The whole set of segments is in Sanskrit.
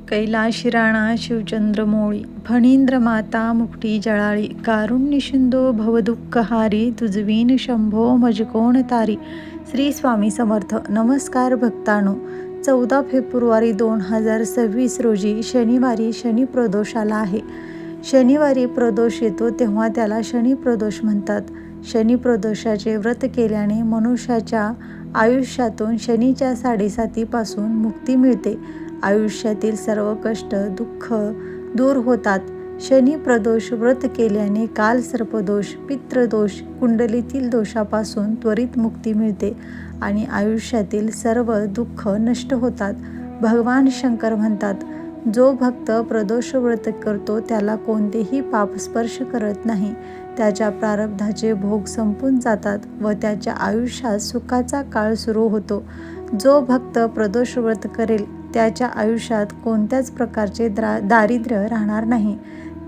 कैलाशिराणा शिवचंद्रमोळी फणींद्र माता मुक्टी जळाळी कारुण्य सिंधो भवदुःखहारी तुझवीन शंभो मजकोण तारी. श्री स्वामी समर्थ. नमस्कार भक्तांनो. 14 फेब्रुवारी 2026 रोजी शनिवारी शनी प्रदोष आला आहे. शनिवारी प्रदोष येतो तेव्हा त्याला शनी प्रदोष म्हणतात. शनी प्रदोषाचे व्रत केल्याने मनुष्याच्या आयुष्यातून शनीच्या साडेसातीपासून मुक्ती मिळते. आयुष्यातील सर्व कष्ट दुःख दूर होतात. शनी प्रदोष व्रत केल्याने काल सर्पदोष, पितृदोष, कुंडलीतील दोषापासून त्वरित मुक्ती मिळते आणि आयुष्यातील सर्व दुःख नष्ट होतात. भगवान शंकर म्हणतात, जो भक्त प्रदोष व्रत करतो त्याला कोणतेही पाप स्पर्श करत नाही. त्याच्या प्रारब्धाचे भोग संपून जातात व त्याच्या आयुष्यात सुखाचा काळ सुरू होतो. जो भक्त प्रदोष व्रत करेल त्याच्या आयुष्यात कोणत्याच प्रकारचे दारिद्र्य राहणार नाही.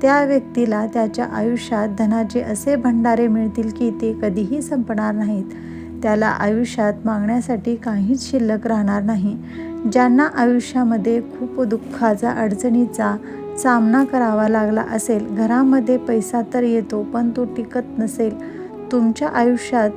त्या व्यक्तीला त्याच्या आयुष्यात धनाचे असे भंडारे मिळतील की ते कधीही संपणार नाहीत. त्याला आयुष्यात मागण्यासाठी काहीच शिल्लक राहणार नाही. ज्यांना आयुष्यामध्ये खूप दुःखाचा अडचणीचा सामना करावा लागला असेल, घरामध्ये पैसा तर येतो पण तो टिकत नसेल, तुमच्या आयुष्यात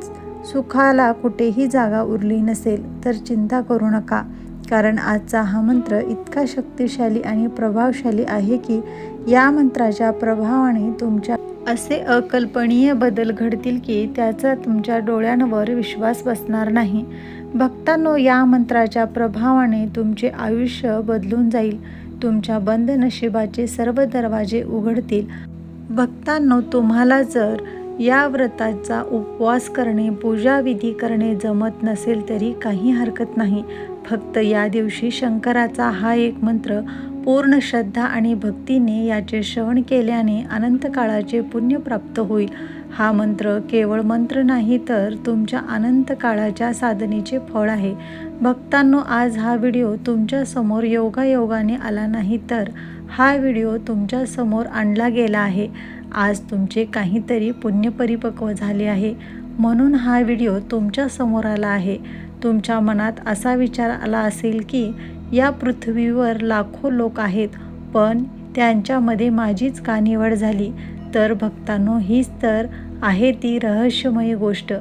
सुखाला कुठेही जागा उरली नसेल तर चिंता करू नका. कारण आजचा हा मंत्र इतका शक्तिशाली आणि प्रभावशाली आहे की या मंत्राच्या प्रभावाने तुमच्या असे अकल्पनीय बदल घडतील की त्याचा तुमच्या डोळ्यांवर विश्वास बसणार नाही. भक्तांनो, या मंत्राच्या प्रभावाने तुमचे आयुष्य बदलून जाईल. तुमच्या बंद नशिबाचे सर्व दरवाजे उघडतील. भक्तांनो, तुम्हाला जर या व्रताचा उपवास करणे, पूजाविधी करणे जमत नसेल तरी काही हरकत नाही. फक्त या दिवशी शंकराचा हा एक मंत्र पूर्ण श्रद्धा आणि भक्तीने याचे श्रवण केल्याने अनंत काळाचे पुण्य प्राप्त होईल. हा मंत्र केवळ मंत्र नाही तर तुमच्या अनंत काळाच्या साधनेचे फळ आहे. भक्तांनो, आज हा व्हिडिओ तुमच्या समोर योगायोगाने आला नाही तर हा व्हिडिओ तुमच्या समोर आणला गेला आहे. आज तुमचे काहीतरी पुण्य परिपक्व झाले आहे म्हणून हा व्हिडिओ तुमच्या समोर आला आहे. तुमच्या मनात असा विचार आला असेल की या पृथ्वीवर लाखो लोक आहेत पण त्यांच्यामध्ये माझीच का निवड झाली. तर भक्तांनो, हीच तर आहे ती रहस्यमय गोष्ट.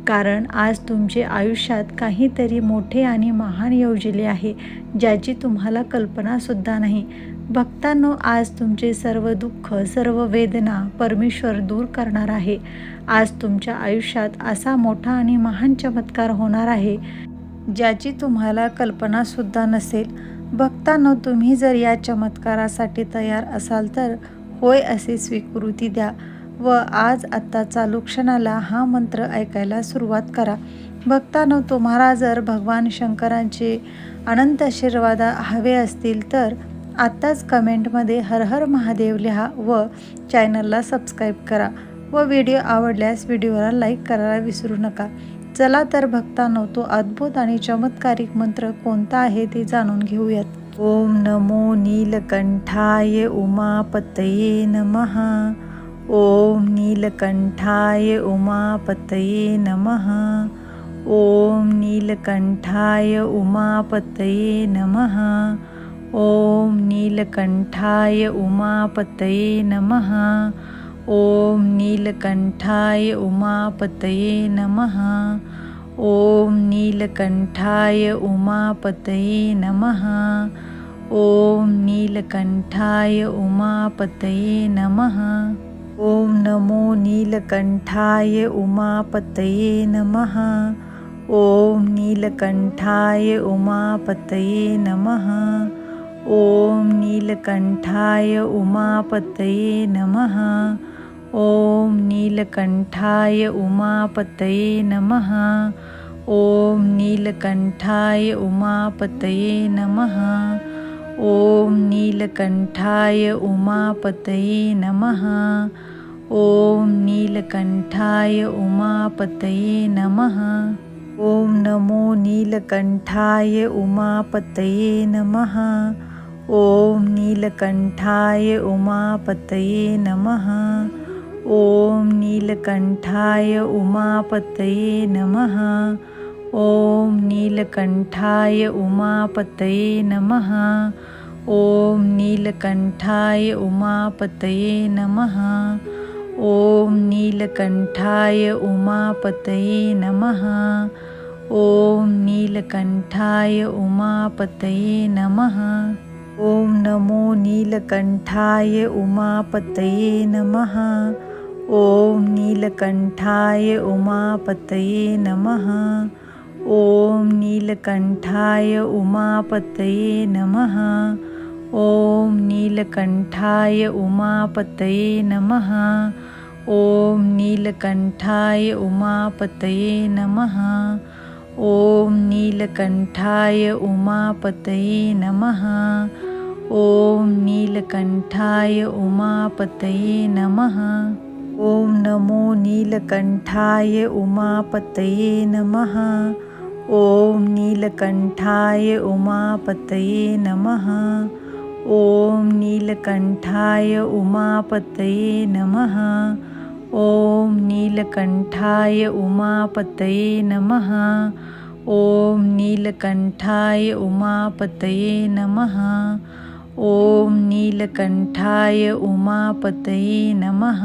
कारण आज तुमचे आयुष्यात काहीतरी मोठे आणि महान योजले आहे ज्याची तुम्हाला कल्पनासुद्धा नाही. भक्तांनो, आज तुमचे सर्व दुःख, सर्व वेदना परमेश्वर दूर करणार आहे. आज तुमच्या आयुष्यात असा मोठा आणि महान चमत्कार होणार आहे ज्याची तुम्हाला कल्पनासुद्धा नसेल. भक्तांनो, तुम्ही जर या चमत्कारासाठी तयार असाल तर होय असे स्वीकृती द्या व आज आत्ता चालू क्षणाला हा मंत्र ऐकायला सुरुवात करा. भक्तांनो, तुम्हाला जर भगवान शंकरांचे अनंत आशीर्वाद हवे असतील तर आत्ताच कमेंटमध्ये हर हर महादेव लिहा व चॅनलला सबस्क्राईब करा व व्हिडिओ आवडल्यास व्हिडिओला लाईक करायला विसरू नका. चला तर भक्तांनो, तो अद्भुत आणि चमत्कारिक मंत्र कोणता आहे ते जाणून घेऊयात. ओम नमो नीलकंठाय उमापतये नमः. ओम नीलकंठाय उमापतये नमः. ओम नीलकंठाय उमापतये नमः. ओम नीलकंठाय उमापतये नमः. ओम नीलकंठाय उमापतये नमः. ओम नीलकंठाय उमापतये नमः. ओम नीलकंठाय उमापतये नमः. ओम नमो नीलकंठाय उमापतये नमः. ओम नीलकंठाय उमापतये नमः. ओम नीलकंठाय उमापतये नमः. ओम नीलकंठाय उमापतये नमः. ओम नीलकंठाय उमापतये नमः. ओम नीलकंठाय उमापतये नमः. ओम नीलकंठाय उमापतये नमः. ओम नमो नीलकंठाय उमापतये नमः. ओम नीलकंठाय उमापतये नमः. ओम नीलकंठाय उमापतये नमः. ओम नीलकंठाय उमापतये नमः. ओम नीलकंठाय उमापतये नमः। ओम नीलकंठाय उमापतये नमः। ओम नीलकंठाय उमापतये नमः। ओम नमो नीलकंठाय उमापतये नमः। ओम नीलकंठाय उमापतये नमः। ओम नीलकंठाय उमापतये नमः। ओम नीलकंठाय उमापतये नमः। ओम नीलकंठाय उमापतये नमः। ओम नीलकंठाय उमापतये नमः। ओम नीलकंठाय उमापतये नमः। ओम नमो नीलकंठाय उमापतये नमः। ओम नीलकंठाय उमापतये नमः। ओम नीलकंठाय उमापतये नमः। ओम नीलकंठाय उमापतये नमः। ओम नीलकंठाय उमापतये नमः। ओम नीलकंठाय उमापतये नमः।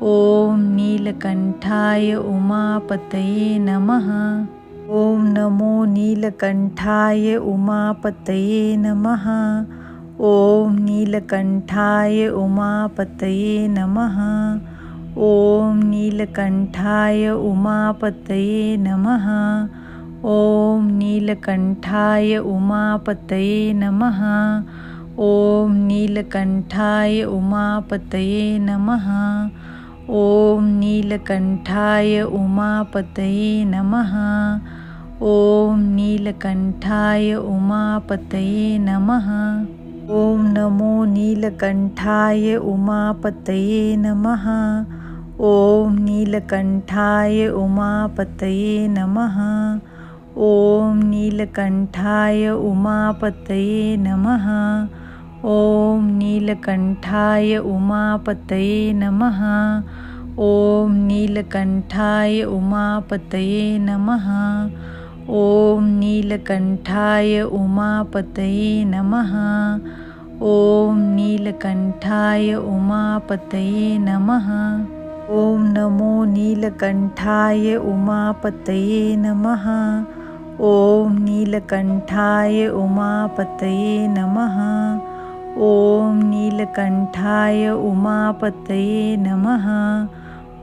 ओम नीलकंठाय उमापतये नमः। ओम नमो नीलकंठाय उमापतये नमः। ओम नीलकंठाय उमापतये नमः। ओम नीलकंठाय उमापतये नमः। ओम नीलकंठाय उमापतये नमः। ओम नीलकंठाय उमापतये नमः। ओम नीलकंठाय उमापतये नमः। ओम नीलकंठाय उमापतये नमः। ओम नमो नीलकंठाय उमापतये नमः। ओम नीलकंठाय उमापतये नमः। ओम नीलकंठाय उमापतये नमः। ओम नीलकंठाय उमापतये नमः। ओम नीलकंठाय उमापतये नमः। ओम नीलकंठाय उमापतये नमः। ओम नीलकंठाय उमापतये नमः। ओम नमो नीलकंठाय उमापतये नमः। ओम नीलकंठाय उमापतये नमः। ओम नीलकंठाय उमापतये नमः।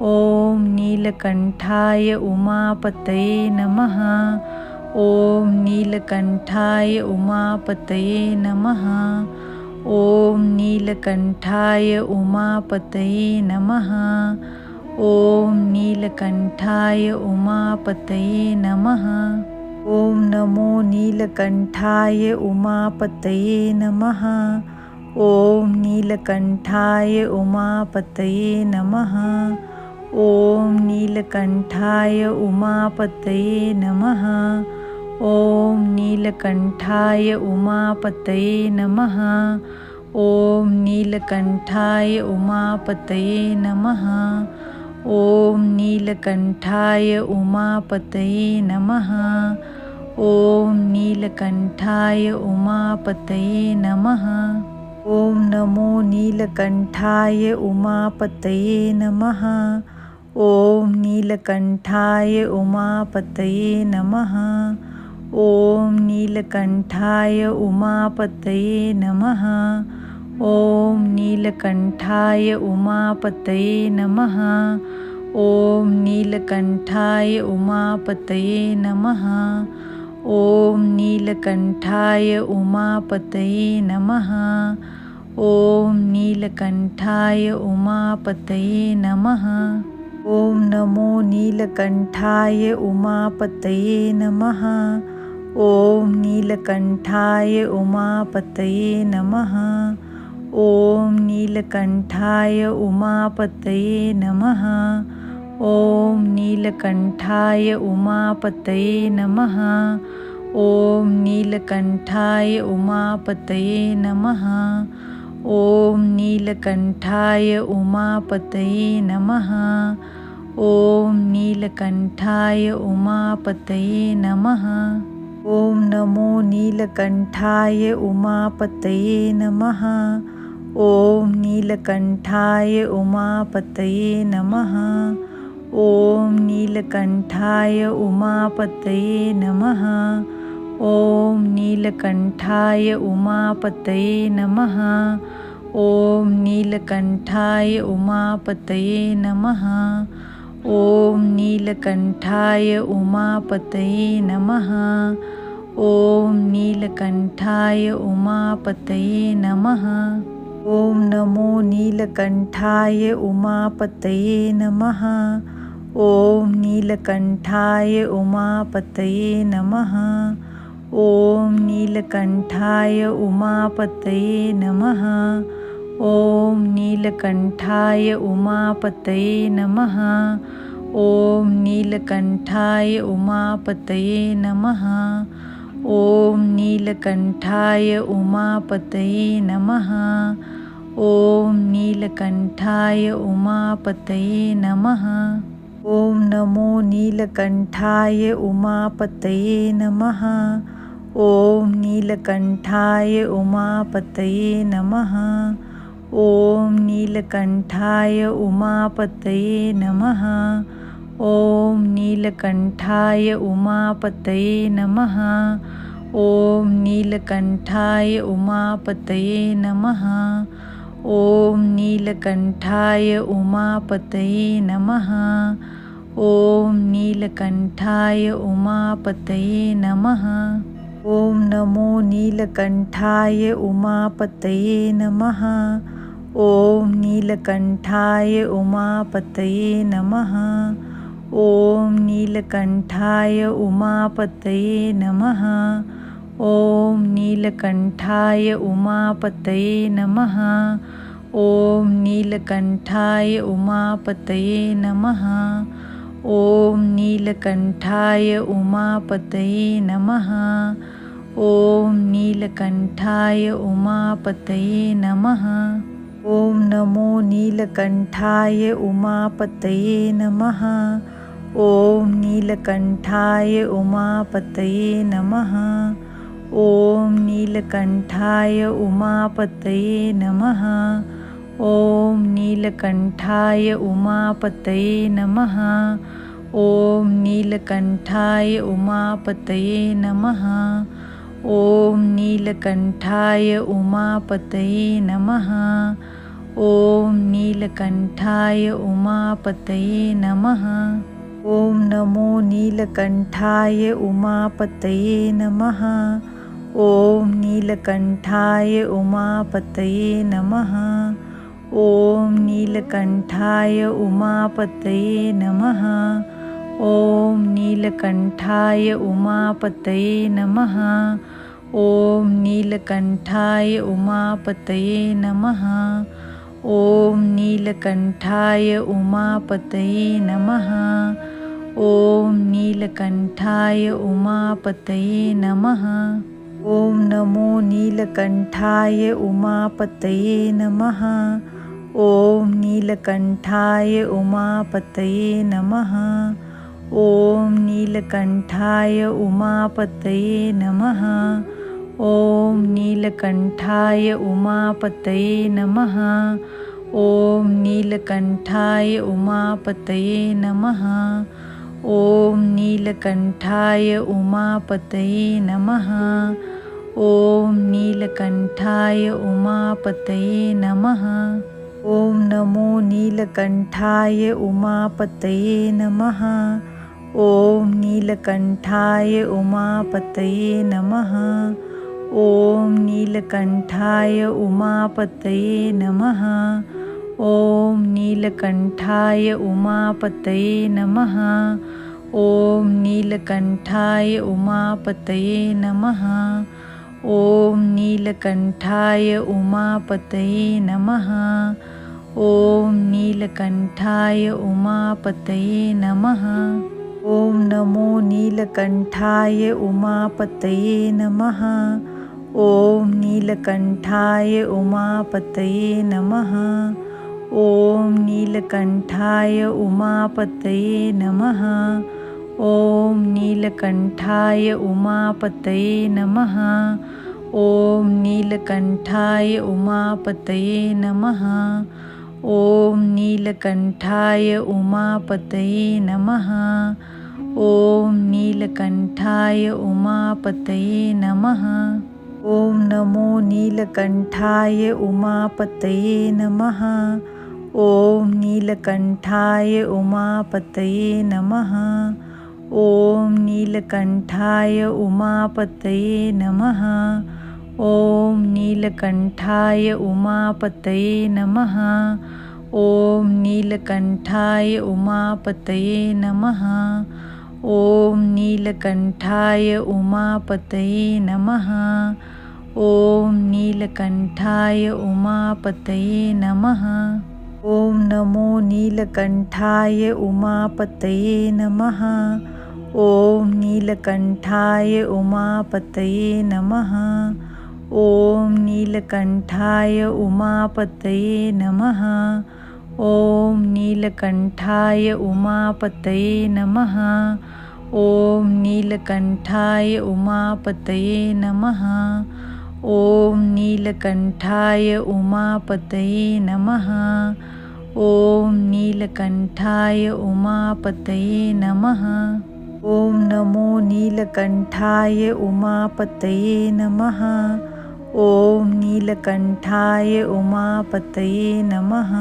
ओम नीलकंठाय उमापतये नमः। ओम नीलकंठाय उमापतये नमः। ओम नीलकंठाय उमापतये नमः। ओम नीलकंठाय उमापतये नमः। ओम नमो नीलकंठाय उमापतये नमः। ओम नीलकंठाय उमापतये नमः। ओम नीलकंठाय उमापतये नमः। ओम नीलकंठाय उमापतये नमः। ओम नीलकंठाय उमापतये नमः। ओम नीलकंठाय उमापतये नमः। ओम नीलकंठाय उमापतये नमः। ओम नमो नीलकंठाय उमापतये नमः। ओम नीलकंठाय उमापतये नमः। ओम नीलकंठाय उमापतये नमः। ओम नीलकंठाय उमापतये नमः। ओम नीलकंठाय उमापतये नमः। ओम नीलकंठाय उमापतये नमः। ओम नीलकंठाय उमापतये नमः। ओम नमो नीलकंठाय उमापतये नमः। ओम नीलकंठाय उमापतये नमः। ओम नीलकंठाय उमापतये नमः। ओम नीलकंठाय उमापतये नमः। ओम नीलकंठाय उमापतये नमः। ओम नीलकंठाय उमापतये नमः। ओम नीलकंठाय उमापतये नमः। ओम नमो नीलकंठाय उमापतये नमः। ओम नीलकंठाय उमापतये नमः। ओम नीलकंठाय उमापतये नमः। ओम नीलकंठाय उमापतये नमः। ओम नीलकंठाय उमापतये नमः। ओम नीलकंठाय उमापतये नमः। ओम नीलकंठाय उमापतये नमः। ओम नमो नीलकंठाय उमापतये नमः। ओम नीलकंठाय उमापतये नमः। ओम नीलकंठाय उमापतये नमः। ओम नीलकंठाय उमापतये नमः। ओम नीलकंठाय उमापतये नमः। ओम नीलकंठाय उमापतये नमः। ओम नीलकंठाय उमापतये नमः। ओम नमो नीलकंठाय उमापतये नमः। ओम नीलकंठाय उमापतये नमः। ओम नीलकंठाय उमापतये नमः। ओम नीलकंठाय उमापतये नमः। ओम नीलकंठाय उमापतये नमः। ओम नीलकंठाय उमापतये नमः। ओम नीलकंठाय उमापतये नमः। ओम नमो नीलकंठाय उमापतये नमः। ओम नीलकंठाय उमापतये नमः। ओम नीलकंठाय उमापतये नमः। ओम नीलकंठाय उमापतये नमः। ओम नीलकंठाय उमापतये नमः। ओम नीलकंठाय उमापतये नमः। ओम नीलकंठाय उमापतये नमः। ओम नमो नीलकंठाय उमापतये नमः। ओम नीलकंठाय उमापतये नमः। ओम नीलकंठाय उमापतये नमः। ओम नीलकंठाय उमापतये नमः। ओम नीलकंठाय उमापतये नमः। ओम नीलकंठाय उमापतये नमः। ओम नीलकंठाय उमापतये नमः। ओम नमो नीलकंठाय उमापतये नमः। ओम नीलकंठाय उमापतये नमः। ओम नीलकंठाय उमापतये नमः। ओम नीलकंठाय उमापतये नमः। ओम नीलकंठाय उमापतये नमः। ओम नीलकंठाय उमापतये नमः। ओम नीलकंठाय उमापतये नमः। ओम नमो नीलकंठाय उमापतये नमः। ओम नीलकंठाय उमापतये नमः। ओम नीलकंठाय उमापतये नमः। ओम नीलकंठाय उमापतये नमः। ओम नीलकंठाय उमापतये नमः। ओम नीलकंठाय उमापतये नमः। ओम नीलकंठाय उमापतये नमः। ओम नमो नीलकंठाय उमापतये नमः। ओम नीलकंठाय उमापतये नमः। ओम नीलकंठाय उमापतये नमः। ओम नीलकंठाय उमापतये नमः। ओम नीलकंठाय उमापतये नमः। ओम नीलकंठाय उमापतये नमः। ओम नीलकंठाय उमापतये नमः। ओम नमो नीलकंठाय उमापतये नमः। ओम नीलकंठाय उमापतये नमः। ओम नीलकंठाय उमापतये नमः। ॐ नीलकण्ठाय उमापतये नमः। ॐ नीलकण्ठाय उमापतये नमः। ॐ नीलकण्ठाय उमापतये नमः। ॐ नीलकण्ठाय उमापतये नमः। ॐ नमो नीलकण्ठाय उमापतये नमः। ॐ नीलकण्ठाय उमापतये नमः। ॐ नीलकण्ठाय उमापतये नमः। ॐ नीलकण्ठाय उमापतये नमः। ॐ नीलकण्ठाय उमापतये नमः। ॐ नीलकण्ठाय उमापतये नमः। ॐ नीलकण्ठाय उमापतये नमः। ॐ नमो नीलकण्ठाय उमापतये नमः। ॐ नीलकण्ठाय उमापतये नमः। ॐ नीलकण्ठाय उमापतये नमः। ॐ नीलकण्ठाय उमापतये नमः। ॐ नीलकण्ठाय उमापतये नमः। ॐ नीलकण्ठाय उमापतये नमः। ॐ नीलकण्ठाय उमापतये नमः। ॐ नमो नीलकण्ठाय उमापतये नमः। ॐ नीलकण्ठाय उमापतये नमः।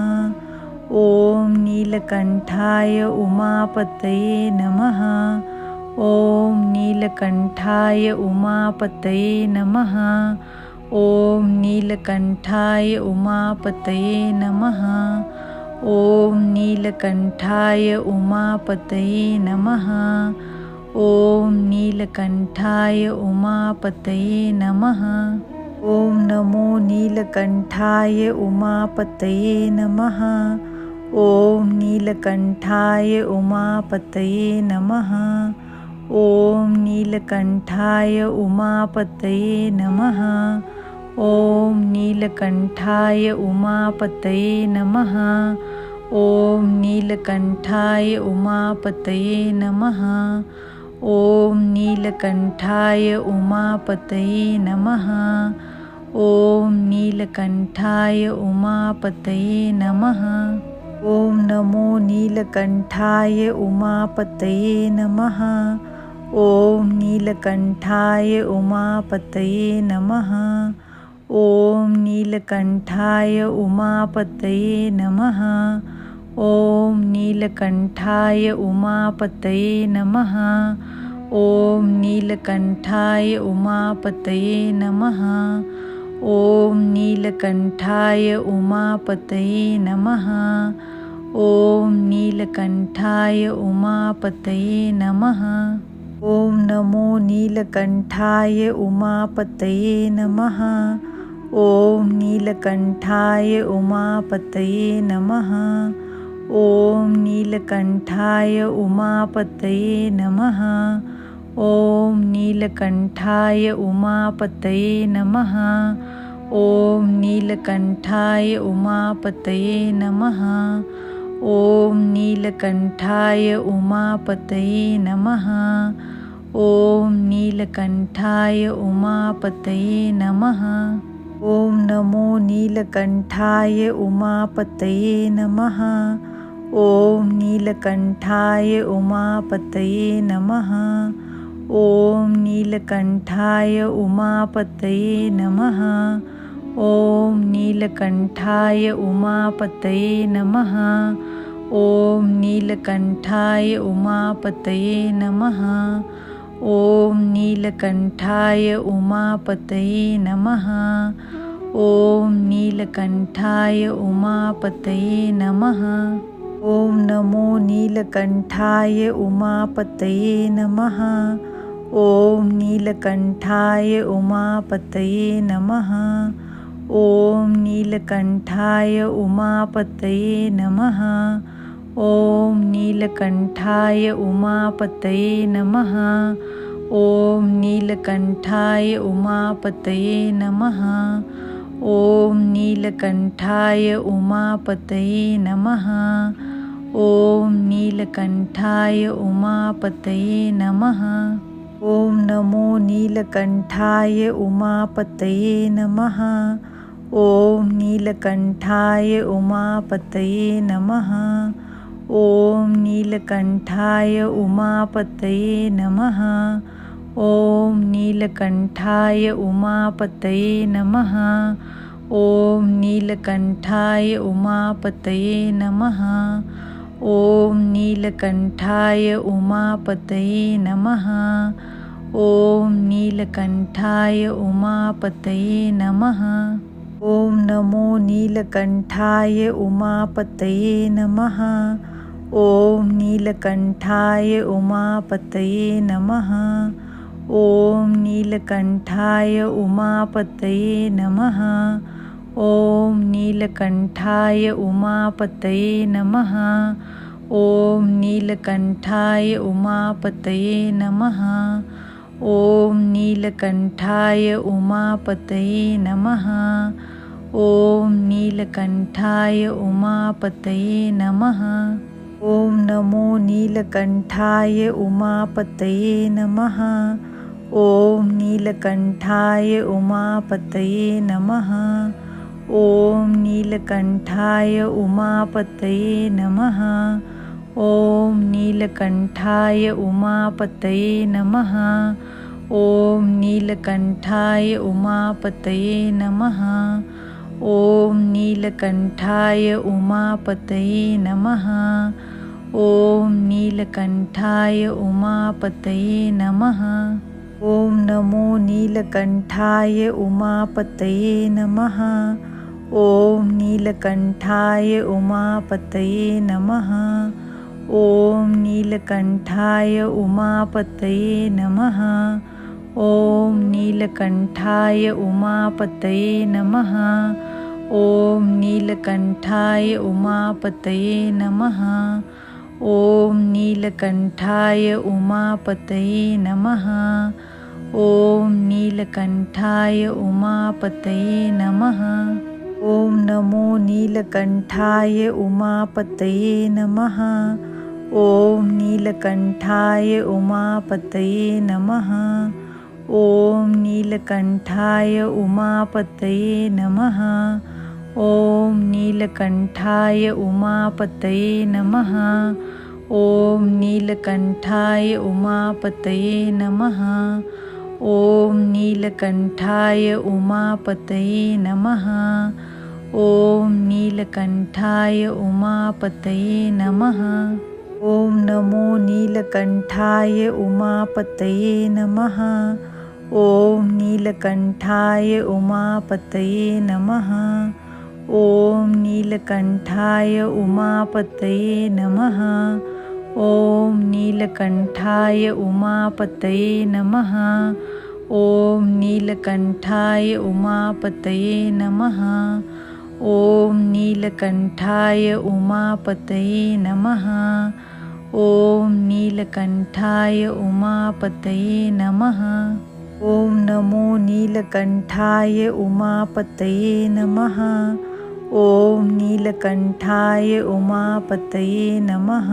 ॐ नीलकण्ठाय उमापतये नमः। ॐ नीलकण्ठाय उमापतये नमः। ॐ नीलकण्ठाय उमापतये नमः। ॐ नीलकण्ठाय उमापतये नमः। ॐ नीलकण्ठाय उमापतये नमः। ॐ नमो नीलकण्ठाय उमापतये नमः। ॐ नीलकण्ठाय उमापतये नमः। ॐ नीलकण्ठाय उमापतये नमः। ॐ नीलकण्ठाय उमापतये नमः। ॐ नीलकण्ठाय उमापतये नमः। ॐ नीलकण्ठाय उमापतये नमः। ॐ नीलकण्ठाय उमापतये नमः। ॐ नमो नीलकण्ठाय उमापतये नमः। ॐ नीलकण्ठाय उमापतये नमः। ॐ नीलकण्ठाय उमापतये नमः। ॐ नीलकण्ठाय उमापतये नमः। ॐ नीलकण्ठाय उमापतये नमः। ॐ नीलकण्ठाय उमापतये नमः। ॐ नीलकण्ठाय उमापतये नमः। ॐ नमो नीलकण्ठाय उमापतये नमः। ॐ नीलकण्ठाय उमापतये नमः। ॐ नीलकण्ठाय उमापतये नमः। ॐ नीलकण्ठाय उमापतये नमः। ॐ नीलकण्ठाय उमापतये नमः। ॐ नीलकण्ठाय उमापतये नमः। ॐ नीलकण्ठाय उमापतये नमः। ॐ नमो नीलकण्ठाय उमापतये नमः। ॐ नीलकण्ठाय उमापतये नमः। ॐ नीलकण्ठाय उमापतये नमः। ॐ नीलकण्ठाय उमापतये नमः। ॐ नीलकण्ठाय उमापतये नमः। ॐ नीलकण्ठाय उमापतये नमः। ॐ नीलकण्ठाय उमापतये नमः। ॐ नमो नीलकण्ठाय उमापतये नमः। ॐ नीलकण्ठाय उमापतये नमः। ॐ नीलकण्ठाय उमापतये नमः। ॐ नीलकण्ठाय उमापतये नमः। ॐ नीलकण्ठाय उमापतये नमः। ॐ नीलकण्ठाय उमापतये नमः। ओम नीलकंठाय उमापतये नमः। ओम नमो नीलकंठाय उमापतये नमः। ओम नीलकंठाय उमापतये नमः। ओम नीलकंठाय उमापतये नमः। ओम नीलकंठाय उमापतये नमः। ओम नीलकंठाय उमापतये नमः। ओम नीलकंठाय उमापतये नमः। ओम नीलकंठाय उमापतये नमः। ओम नमो नीलकंठाय उमापतये नमः। ओम नीलकंठाय उमापतये नमः। ओम नीलकंठाय उमापतये नमः। ओम नीलकंठाय उमापतये नमः। ओम नीलकंठाय उमापतये नमः। ओम नीलकंठाय उमापतये नमः। ओम नीलकंठाय उमापतये नमः। ओम नमो नीलकंठाय उमापतये नमः। ओम नीलकंठाय उमापतये नमः। ओम नीलकंठाय उमापतये नमः। ओम नीलकंठाय उमापतये नमः। ओम नीलकंठाय उमापतये नमः। ओम नीलकंठाय उमापतये नमः। ओम नीलकंठाय उमापतये नमः। ओम नमो नीलकंठाय उमापतये नमः। ओम नीलकंठाय उमापतये नमः। ओम नीलकंठाय उमापतये नमः। ओम नीलकंठाय उमापतये नमः। ओम नीलकंठाय उमापतये नमः। ओम नीलकंठाय उमापतये नमः। ओम नीलकंठाय उमापतये नमः। ओम नमो नीलकंठाय उमापतये नमः। ओम नीलकंठाय उमापतये नमः। ओम नीलकंठाय उमापतये नमः। ओम नीलकंठाय उमापतये नमः। ओम नीलकंठाय उमापतये नमः। ओम नीलकंठाय उमापतये नमः। ओम नीलकंठाय उमापतये नमः। ओम नमो नीलकंठाय उमापतये नमः। ओम नीलकंठाय उमापतये नमः। ओम नीलकंठाय उमापतये नमः। ओम नीलकंठाय उमापतये नमः। ओम नीलकंठाय उमापतये नमः। ओम नीलकंठाय उमापतये नमः। ओम नीलकंठाय उमापतये नमः। ओम नमो नीलकंठाय उमापतये नमः। ओम नीलकंठाय उमापतये नमः।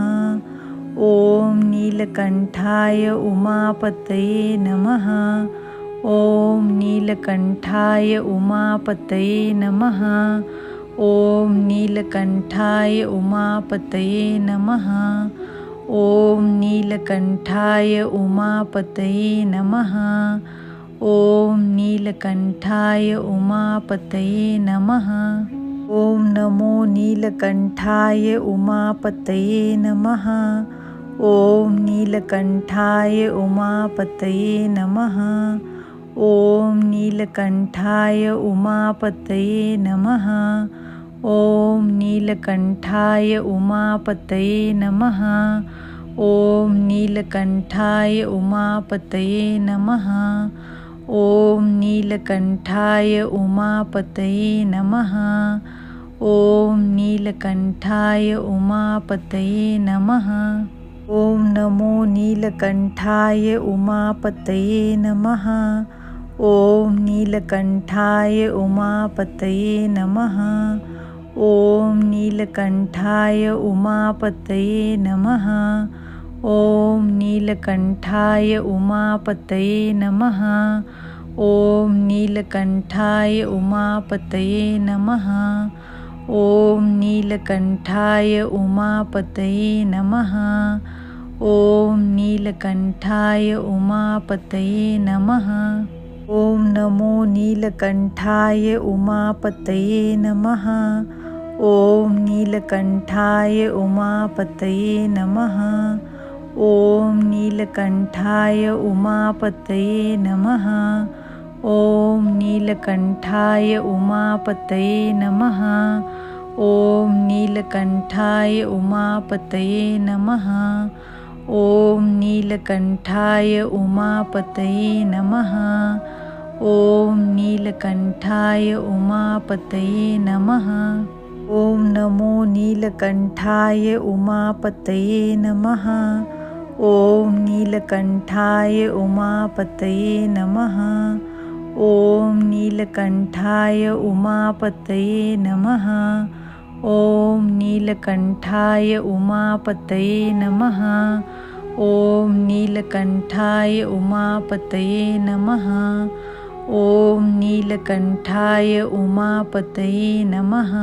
ओम नीलकंठाय उमापतये नमः। ओम नीलकंठाय उमापतये नमः। ओम नीलकंठाय उमापतये नमः। ओम नीलकंठाय उमापतये नमः। ओम नीलकंठाय उमापतये नमः। ओम नमो नीलकंठाय उमापतये नमः। ओम नीलकंठाय उमापतये नमः। ओम नीलकंठाय उमापतये नमः। ओम नीलकंठाय उमापतये नमः। ओम नीलकंठाय उमापतये नमः। ओम नीलकंठाय उमापतये नमः। ओम नीलकंठाय उमापतये नमः। ओम नमो नीलकंठाय उमापतये नमः। ओम नीलकंठाय उमापतये नमः। ओम नीलकंठाय उमापतये नमः। ओम नीलकंठाय उमापतये नमः। ओम नीलकंठाय उमापतये नमः। ओम नीलकंठाय उमापतये नमः। ओम नीलकंठाय उमापतये नमः। ओम नमो नीलकंठाय उमापतये नमः। ओम नीलकंठाय उमापतये नमः। ओम नीलकंठाय उमापतये नमः। ओम नीलकंठाय उमापतये नमः। ओम नीलकंठाय उमापतये नमः। ओम नीलकंठाय उमापतये नमः। ओम नीलकंठाय उमापतये नमः। ओम नमो नीलकंठाय उमापतये नमः। ओम नीलकंठाय उमापतये नमः। ओम नीलकंठाय उमापतये नमः। ओम नीलकंठाय उमापतये नमः। ओम नीलकंठाय उमापतये नमः। ओम नीलकंठाय उमापतये नमः।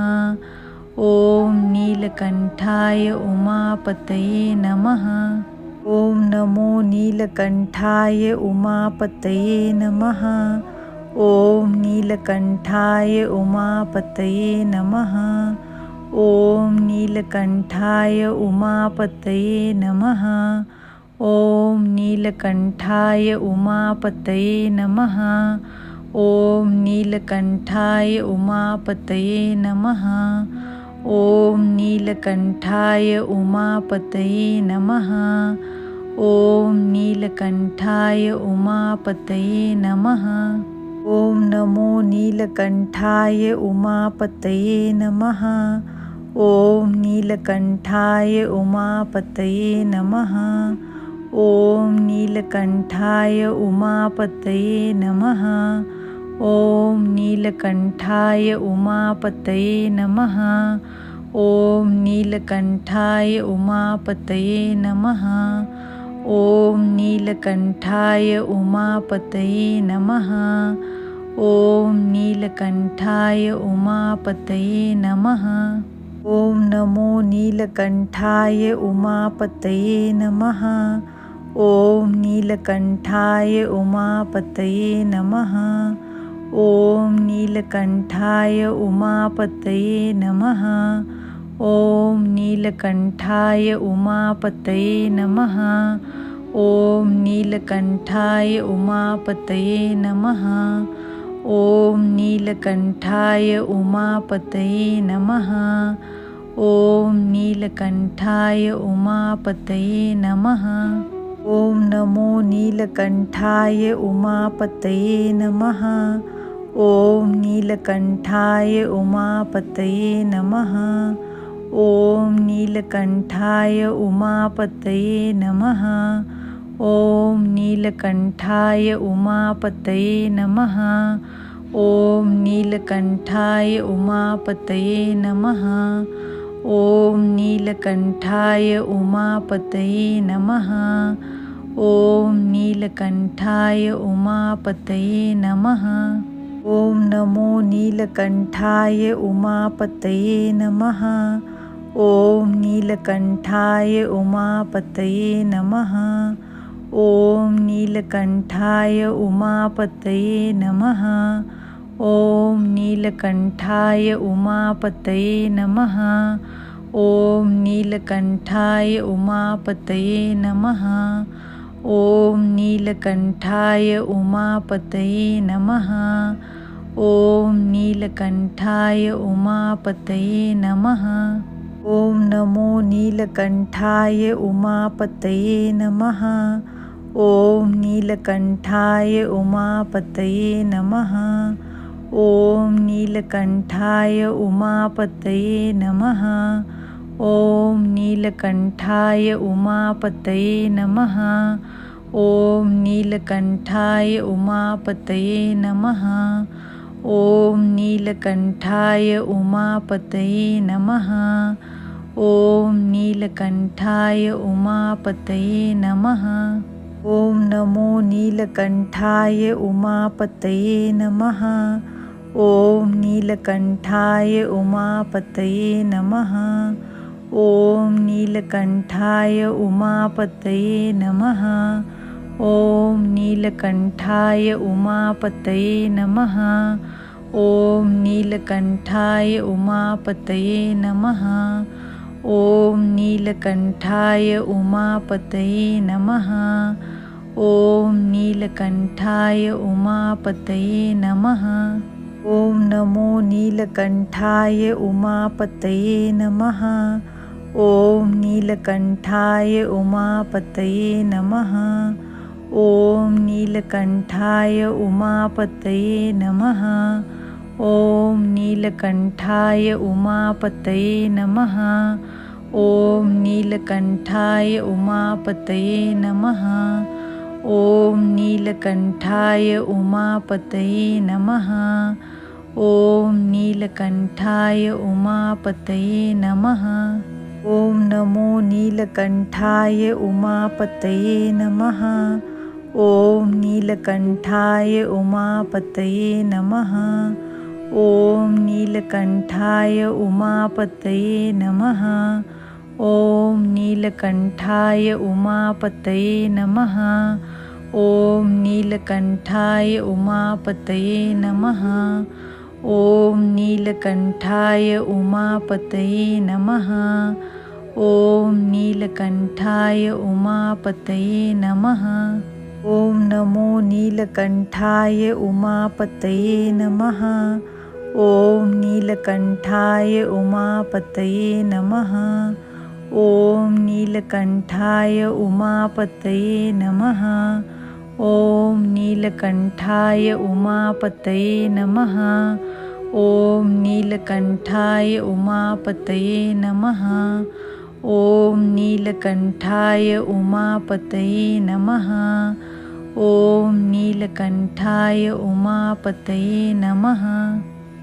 ओम नीलकंठाय उमापतये नमः। ओम नमो नीलकंठाय उमापतये नमः। ओम नीलकंठाय उमापतये नमः। ओम नीलकंठाय उमापतये नमः। ओम नीलकंठाय उमापतये नमः। ओम नीलकंठाय उमापतये नमः। ओम नीलकंठाय उमापतये नमः। ओम नीलकंठाय उमापतये नमः। ओम नमो नीलकंठाय उमापतये नमः। ओम नीलकंठाय उमापतये नमः। ओम नीलकंठाय उमापतये नमः। ओम नीलकंठाय उमापतये नमः। ओम नीलकंठाय उमापतये नमः। ओम नीलकंठाय उमापतये नमः। ओम नीलकंठाय उमापतये नमः। ओम नमो नीलकंठाय उमापतये नमः। ओम नीलकंठाय उमापतये नमः। ओम नीलकंठाय उमापतये नमः। ओम नीलकंठाय उमापतये नमः। ओम नीलकंठाय उमापतये नमः। ओम नीलकंठाय उमापतये नमः। ओम नीलकंठाय उमापतये नमः। ओम नमो नीलकंठाय उमापतये नमः। ओम नीलकंठाय उमापतये नमः। ओम नीलकंठाय उमापतये नमः। ओम नीलकंठाय उमापतये नमः। ओम नीलकंठाय उमापतये नमः। ओम नीलकंठाय उमापतये नमः। ओम नीलकंठाय उमापतये नमः। ओम नमो नीलकंठाय उमापतये नमः। ओम नीलकंठाय उमापतये नमः। ओम नीलकंठाय उमापतये नमः। ओम नीलकंठाय उमापतये नमः। ओम नीलकंठाय उमापतये नमः। ओम नीलकंठाय उमापतये नमः। ओम नीलकंठाय उमापतये नमः। ओम नमो नीलकंठाय उमापतये नमः। ओम नीलकंठाय उमापतये नमः। ओम नीलकंठाय उमापतये नमः। ओम नीलकंठाय उमापतये नमः। ओम नीलकंठाय उमापतये नमः। ॐ नीलकण्ठाय उमापतये नमः। ॐ नीलकण्ठाय उमापतये नमः। ॐ नमो नीलकण्ठाय उमापतये नमः। ॐ नीलकण्ठाय उमापतये नमः। ॐ नीलकण्ठाय उमापतये नमः। ॐ नीलकण्ठाय उमापतये नमः। ॐ नीलकण्ठाय उमापतये नमः। ॐ नीलकण्ठाय उमापतये नमः। ॐ नीलकण्ठाय उमापतये नमः। ॐ नमो नीलकण्ठाय उमापतये नमः। ॐ नीलकण्ठाय उमापतये नमः। ॐ नीलकण्ठाय उमापतये नमः। ॐ नीलकण्ठाय उमापतये नमः। ॐ नीलकण्ठाय उमापतये नमः। ॐ नीलकण्ठाय उमापतये नमः। ॐ नीलकण्ठाय उमापतये नमः। ॐ नमो नीलकण्ठाय उमापतये नमः। ॐ नीलकण्ठाय उमापतये नमः। ॐ नीलकण्ठाय उमापतये नमः। ॐ नीलकण्ठाय उमापतये नमः। ॐ नीलकण्ठाय उमापतये नमः। ॐ नीलकण्ठाय उमापतये नमः। ॐ नीलकण्ठाय उमापतये नमः। ॐ नमो नीलकण्ठाय उमापतये नमः। ॐ नीलकण्ठाय उमापतये नमः। ॐ नीलकण्ठाय उमापतये नमः। ॐ नीलकण्ठाय उमापतये नमः। ॐ नीलकण्ठाय उमापतये नमः। ॐ नीलकण्ठाय उमापतये नमः। ॐ नीलकण्ठाय उमापतये नमः।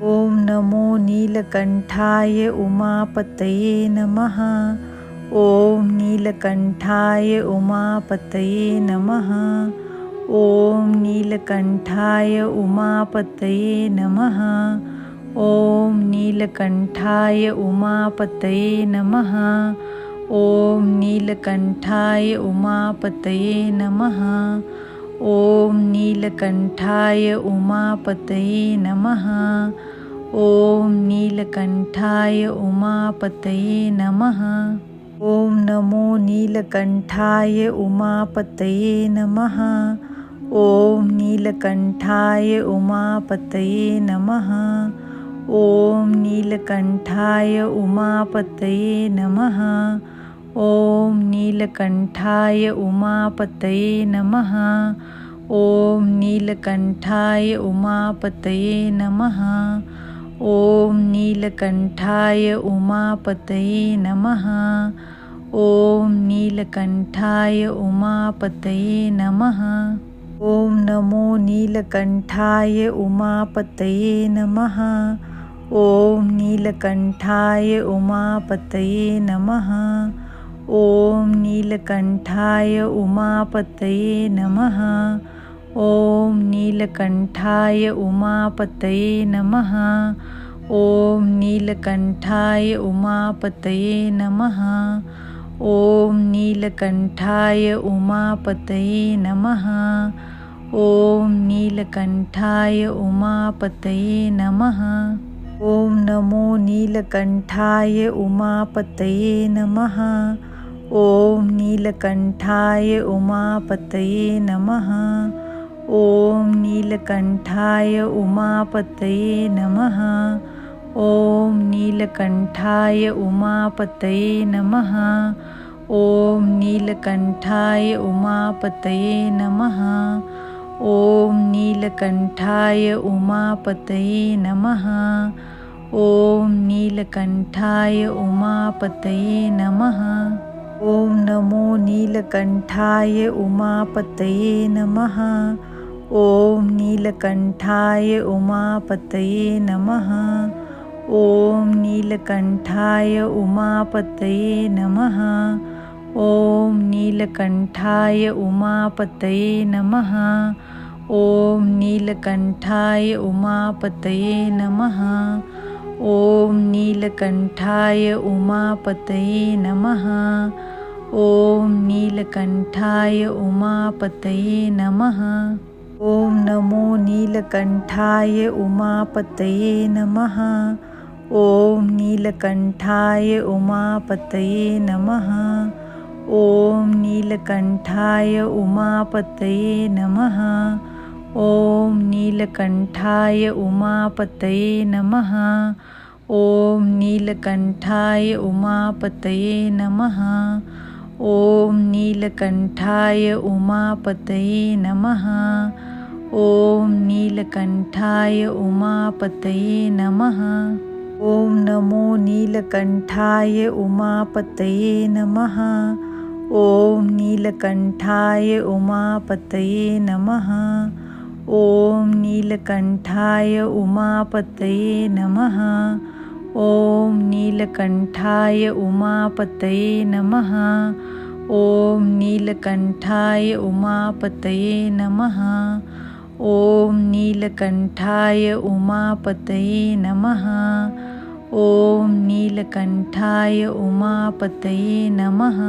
ॐ नमो नीलकण्ठाय उमापतये नमः। ॐ नीलकण्ठाय उमापतये नमः। ॐ नीलकण्ठाय उमापतये नमः। ॐ नीलकण्ठाय उमापतये नमः। ॐ नीलकण्ठाय उमापतये नमः। ॐ नीलकण्ठाय उमापतये नमः। ॐ नीलकण्ठाय उमापतये नमः। ॐ नमो नीलकण्ठाय उमापतये नमः। ॐ नीलकण्ठाय उमापतये नमः। ॐ नीलकण्ठाय उमापतये नमः। ॐ नीलकण्ठाय उमापतये नमः। ॐ नीलकण्ठाय उमापतये नमः। ॐ नीलकण्ठाय उमापतये नमः। ॐ नीलकण्ठाय उमापतये नमः। ॐ नमो नीलकण्ठाय उमापतये नमः। ॐ नीलकण्ठाय उमापतये नमः। ॐ नीलकण्ठाय उमापतये नमः। ॐ नीलकण्ठाय उमापतये नमः। ॐ नीलकण्ठाय उमापतये नमः। ॐ नीलकण्ठाय उमापतये नमः। ॐ नीलकण्ठाय उमापतये नमः। ॐ नमो नीलकण्ठाय उमापतये नमः। ॐ नीलकण्ठाय उमापतये नमः। ॐ नीलकण्ठाय उमापतये नमः। ॐ नीलकण्ठाय उमापतये नमः। ॐ नीलकण्ठाय उमापतये नमः। ॐ नीलकण्ठाय उमापतये नमः। ॐ नीलकण्ठाय उमापतये नमः। ॐ नमो नीलकण्ठाय उमापतये नमः। ॐ नीलकण्ठाय उमापतये नमः। ॐ नीलकण्ठाय उमापतये नमः। ॐ नीलकण्ठाय उमापतये नमः। ॐ नीलकण्ठाय उमापतये नमः। ॐ नीलकण्ठाय उमापतये नमः। ॐ नीलकण्ठाय उमापतये नमः। ॐ नमो नीलकण्ठाय उमापतये नमः। ॐ नीलकण्ठाय उमापतये नमः। ॐ नीलकण्ठाय उमापतये नमः। ॐ नीलकण्ठाय उमापतये नमः। ॐ नीलकण्ठाय उमापतये नमः। ॐ नीलकण्ठाय उमापतये नमः। ॐ नीलकण्ठाय उमापतये नमः। ॐ नमो नीलकण्ठाय उमापतये नमः। ॐ नीलकण्ठाय उमापतये नमः। ॐ नीलकण्ठाय उमापतये नमः। ॐ नीलकण्ठाय उमापतये नमः। ॐ नीलकण्ठाय उमापतये नमः। ॐ नीलकण्ठाय उमापतये नमः। ॐ नीलकण्ठाय उमापतये नमः।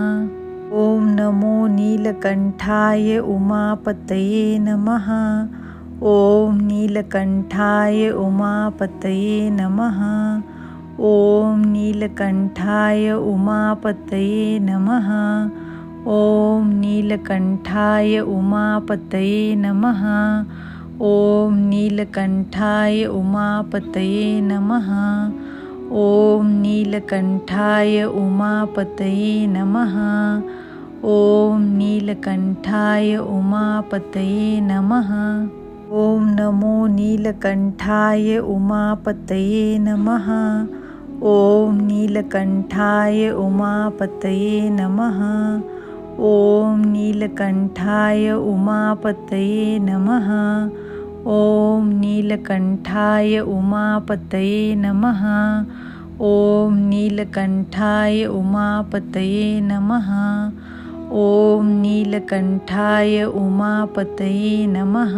ॐ नमो नीलकण्ठाय उमापतये नमः। ॐ नीलकण्ठाय उमापतये नमः। ॐ नीलकण्ठाय उमापतये नमः। ॐ नीलकण्ठाय उमापतये नमः। ॐ नीलकण्ठाय उमापतये नमः। ॐ नीलकण्ठाय उमापतये नमः। ॐ नीलकण्ठाय उमापतये नमः। ॐ नमो नीलकण्ठाय उमापतये नमः। ॐ नीलकण्ठाय उमापतये नमः। ॐ नीलकण्ठाय उमापतये नमः। ॐ नीलकण्ठाय उमापतये नमः। ॐ नीलकण्ठाय उमापतये नमः। ॐ नीलकण्ठाय उमापतये नमः।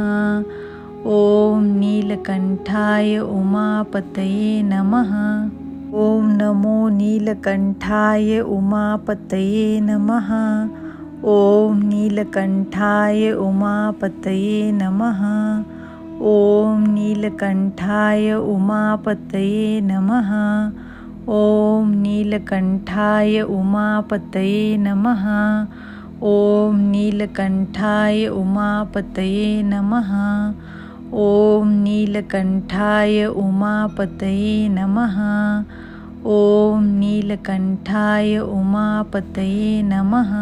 ॐ नीलकण्ठाय उमापतये नमः। ॐ नमो नीलकण्ठाय उमापतये नमः। ॐ नीलकण्ठाय उमापतये नमः। ॐ नीलकण्ठाय उमापतये नमः। ॐ नीलकण्ठाय उमापतये नमः। ॐ नीलकण्ठाय उमापतये नमः। ॐ नीलकण्ठाय उमापतये नमः। ॐ नीलकण्ठाय उमापतये नमः।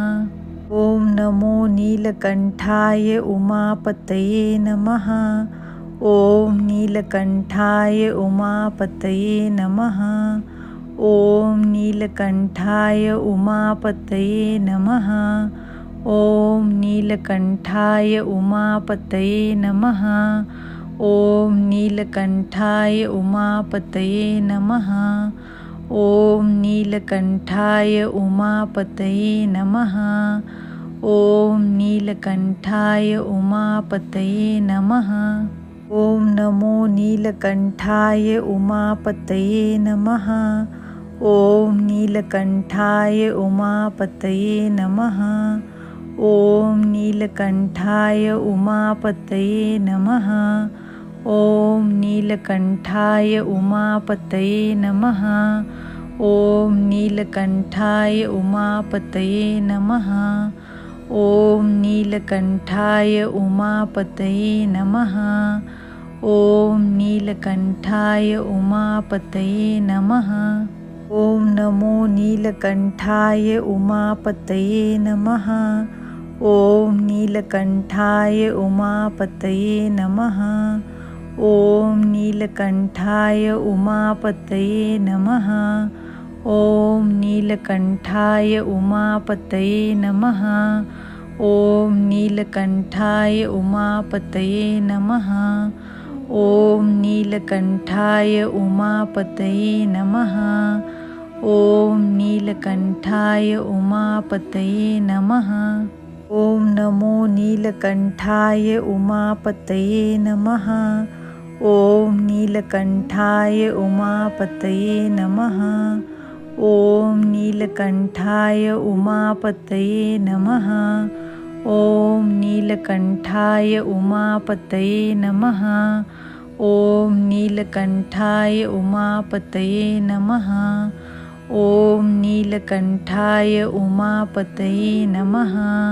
ॐ नमो नीलकण्ठाय उमापतये नमः। ॐ नीलकण्ठाय उमापतये नमः। ॐ नीलकण्ठाय उमापतये नमः। ॐ नीलकण्ठाय उमापतये नमः। ॐ नीलकण्ठाय उमापतये नमः। ॐ नीलकण्ठाय उमापतये नमः। ॐ नीलकण्ठाय उमापतये नमः। ॐ नमो नीलकण्ठाय उमापतये नमः। ॐ नीलकण्ठाय उमापतये नमः। ॐ नीलकण्ठाय उमापतये नमः। ॐ नीलकण्ठाय उमापतये नमः। ॐ नीलकण्ठाय उमापतये नमः। ॐ नीलकण्ठाय उमापतये नमः। ॐ नीलकण्ठाय उमापतये नमः। ॐ नमो नीलकण्ठाय उमापतये नमः। ॐ नीलकण्ठाय उमापतये नमः। ॐ नीलकण्ठाय उमापतये नमः। ॐ नीलकण्ठाय उमापतये नमः। ओम नीलकंठाय उमापतये नमः. ओम नीलकंठाय उमापतये नमः. ओम नीलकंठाय उमापतये नमः. ओम नमो नीलकंठाय उमापतये नमः. ओम नीलकंठाय उमापतये नमः. ओम नीलकंठाय उमापतये नमः. ओम नीलकंठाय उमापतये नमः. ओम नीलकंठाय उमापतये नमः. ओम नीलकंठाय उमापतये नमः.